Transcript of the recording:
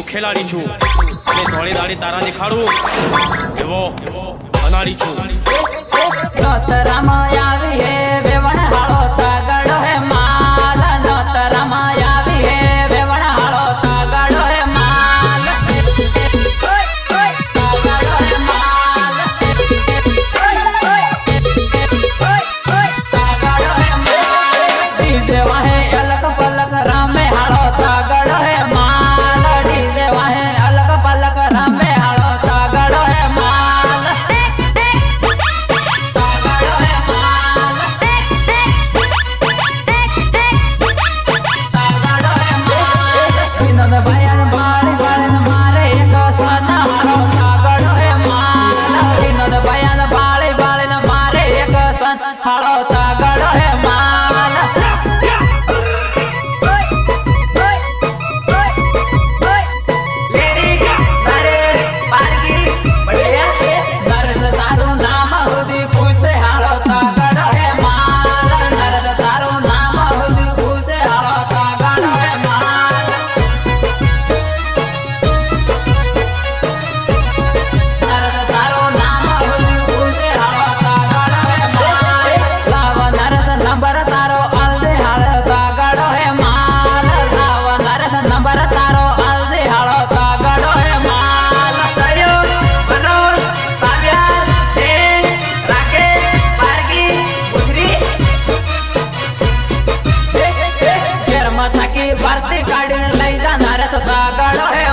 ખેલાડી છું અને ધોળી દાડી તારા દેખાડું એવો અનાડી છું નોતરામાં આવી હે વેવણ હાળો તાગડો હે માલ નોતરામાં આવી હે વેવણ હાળો તાગડો હે માલ તાગડો હે માલ તાગડો હે માલ ડીજે વાહે અલગ પલક રામે હાળો તાગડો હે માલ ડીજે વાહે અલગ પલક રામે હાળો તાગડો હે માલ હાળો તાગડો હે માલ નરેશ તારું નામ સુધી પૂછે હાળો તાગડો હે માલ નરેશ તારું નામ સુધી પૂછે હાળો તાગડો હે માલ નરેશ તારું નામ સુધી પૂછે હાળો તાગડો હે માલ લાવ નરેશ નંબર તારો આલદે હાળો તાગડો હે માલ લાવ નરેશ નંબર તારો આલદે હાળો તાગડો હે માલ સયો મનોજ પાવ્યા એ રાકેશ પારગી ગુજરી ઘેરમાં થાકી ભરતી કાઢીને લઈ જા નરેશ તાગડો હે